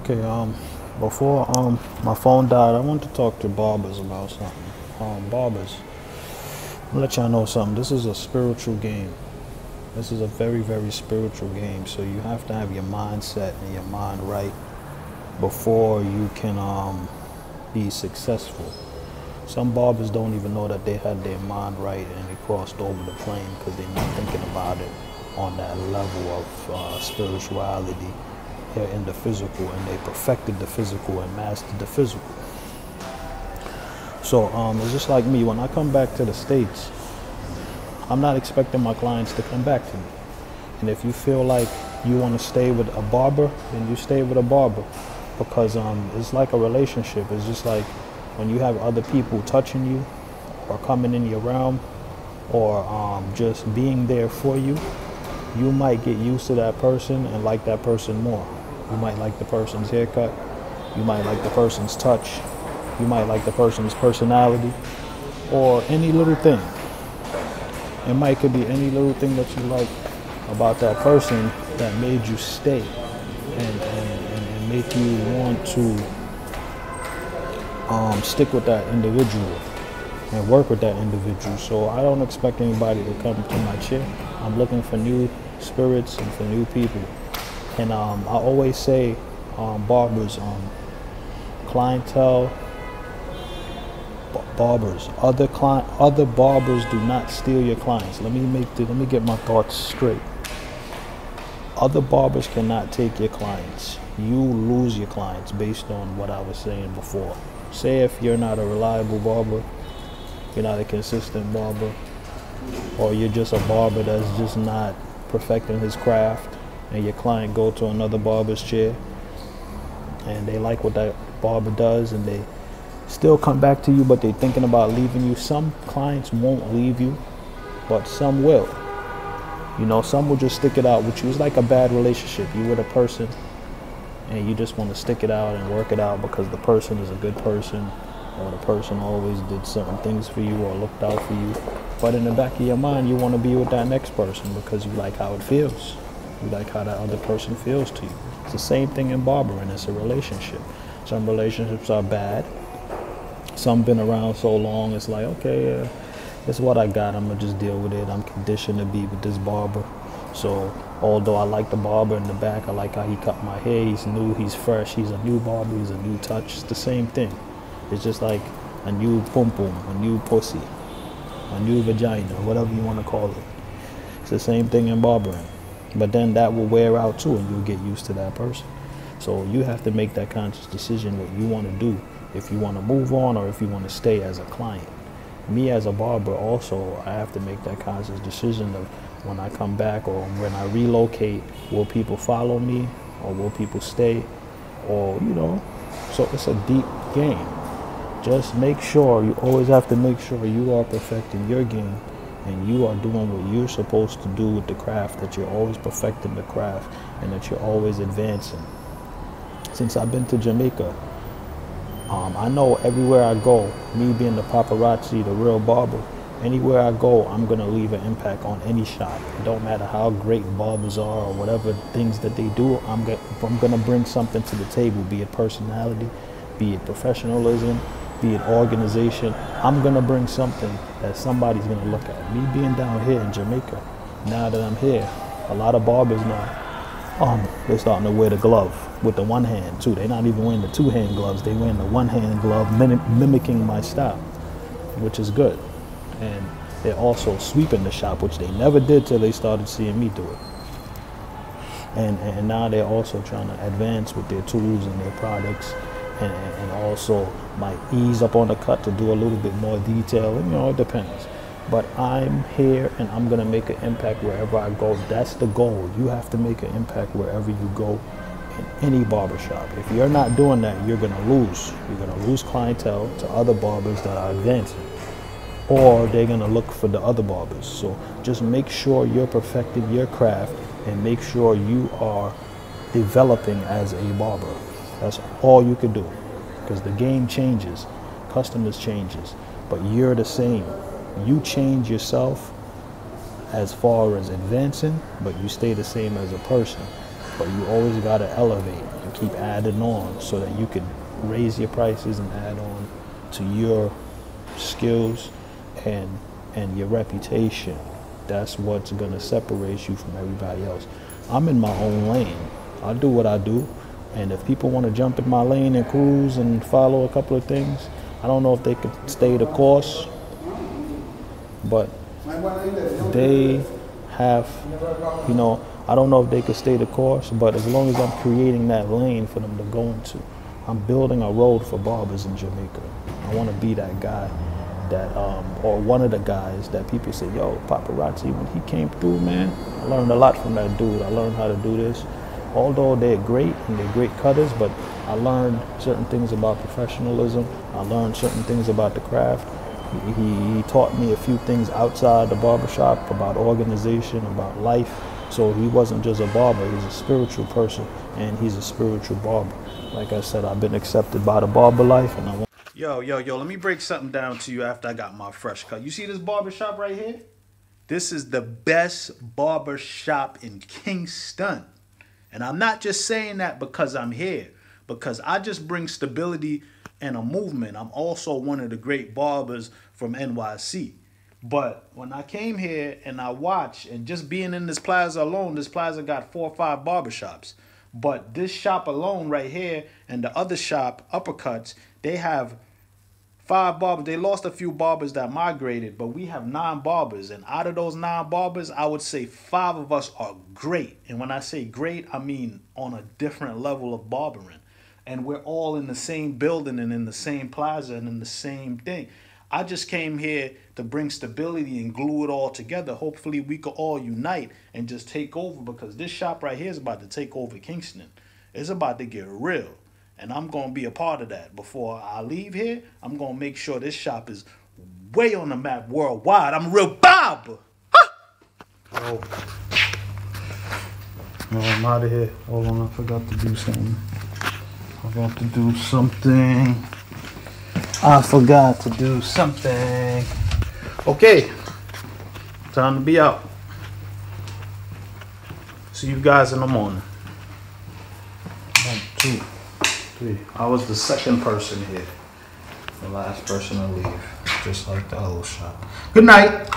Okay, before my phone died, I want to talk to barbers about something. Barbers, I'll let y'all know something. This is a spiritual game. This is a very, very spiritual game. So you have to have your mindset and your mind right before you can be successful. Some barbers don't even know that they had their mind right and they crossed over the plane because they're not thinking about it on that level of spirituality. They're in the physical and they perfected the physical and mastered the physical. So it's just like me. When I come back to the States, I'm not expecting my clients to come back to me. And if you feel like you want to stay with a barber, then you stay with a barber. Because it's like a relationship. It's just like when you have other people touching you or coming in your realm or just being there for you, you might get used to that person and like that person more. You might like the person's haircut. You might like the person's touch. You might like the person's personality or any little thing. Could be any little thing that you like about that person that made you stay and make you want to stick with that individual and work with that individual. So I don't expect anybody to come to my chair. I'm looking for new spirits and for new people. And I always say, barbers, clientele, barbers, other barbers do not steal your clients. Let me get my thoughts straight. Other barbers cannot take your clients. You lose your clients based on what I was saying before. Say if you're not a reliable barber, you're not a consistent barber, or you're just a barber that's just not perfecting his craft, and your client go to another barber's chair and they like what that barber does and they still come back to you, but they're thinking about leaving you. Some clients won't leave you, but some will. You know, some will just stick it out with you. It's like a bad relationship. You with a person and you just want to stick it out and work it out because the person is a good person or the person always did certain things for you or looked out for you. But in the back of your mind, you want to be with that next person because you like how it feels. You like how that other person feels to you. It's the same thing in barbering. It's a relationship. Some relationships are bad. Some been around so long, it's like, okay, it's what I got. I'm going to just deal with it. I'm conditioned to be with this barber. So although I like the barber in the back, I like how he cut my hair. He's new, he's fresh, he's a new barber, he's a new touch. It's the same thing. It's just like a new pum-pum, a new pussy, a new vagina, whatever you want to call it. It's the same thing in barbering. But then that will wear out too and you'll get used to that person. So you have to make that conscious decision what you want to do, if you want to move on or if you want to stay as a client. Me as a barber also, I have to make that conscious decision of when I come back or when I relocate, will people follow me or will people stay? Or, you know, so it's a deep game. Just make sure, you always have to make sure you are perfecting your game and you are doing what you're supposed to do with the craft, that you're always perfecting the craft and that you're always advancing. Since I've been to Jamaica, I know everywhere I go, me being the paparazzi, the real barber, anywhere I go, I'm going to leave an impact on any shop. It don't matter how great barbers are or whatever things that they do, I'm going to bring something to the table, be it personality, be it professionalism, be it organization. I'm going to bring something that somebody's going to look at. Me being down here in Jamaica, now that I'm here, a lot of barbers now, they're starting to wear the glove with the one hand too. They're not even wearing the two-hand gloves. They're wearing the one-hand glove, mimicking my style, which is good. And they're also sweeping the shop, which they never did till they started seeing me do it. And now they're also trying to advance with their tools and their products, and also might ease up on the cut to do a little bit more detail. And, you know, it depends. But I'm here and I'm going to make an impact wherever I go. That's the goal. You have to make an impact wherever you go in any barbershop. If you're not doing that, you're going to lose. You're going to lose clientele to other barbers that are advancing. Or they're going to look for the other barbers. So just make sure you're perfecting your craft and make sure you are developing as a barber. That's all you can do. Because the game changes. Customers changes. But you're the same. You change yourself as far as advancing, but you stay the same as a person. But you always got to elevate. You keep adding on so that you can raise your prices and add on to your skills and your reputation. That's what's gonna separate you from everybody else. I'm in my own lane. I do what I do, and if people want to jump in my lane and cruise and follow a couple of things, I don't know if they could stay the course, but they have, you know, I don't know if they could stay the course, but as long as I'm creating that lane for them to go into, I'm building a road for barbers in Jamaica. I want to be that guy that, or one of the guys that people say, yo, Paparazzi, when he came through, man, I learned a lot from that dude. I learned how to do this. Although they're great and they're great cutters, but I learned certain things about professionalism. I learned certain things about the craft. He taught me a few things outside the barbershop about organization, about life. So he wasn't just a barber, he's a spiritual person, and he's a spiritual barber. Like I said, I've been accepted by the barber life, and I want... Yo, let me break something down to you after I got my fresh cut. You see this barbershop right here? This is the best barbershop in Kingston. And I'm not just saying that because I'm here, because I just bring stability and a movement. I'm also one of the great barbers from NYC. But when I came here and I watched, and just being in this plaza alone, this plaza got 4 or 5 barbershops. But this shop alone right here and the other shop, Uppercuts, they have 5 barbers. They lost a few barbers that migrated, but we have 9 barbers. And out of those 9 barbers, I would say 5 of us are great. And when I say great, I mean on a different level of barbering. And we're all in the same building and in the same plaza and in the same thing. I just came here to bring stability and glue it all together. Hopefully we could all unite and just take over, because this shop right here is about to take over Kingston. It's about to get real. And I'm going to be a part of that. Before I leave here, I'm going to make sure this shop is way on the map worldwide. I'm a real barber. Huh? Oh, I'm out of here. Hold on, I forgot to do something. I forgot to do something. Okay, time to be out. See you guys in the morning. 1, 2, 3. I was the second person here. The last person to leave. Just like the other shop. Good night.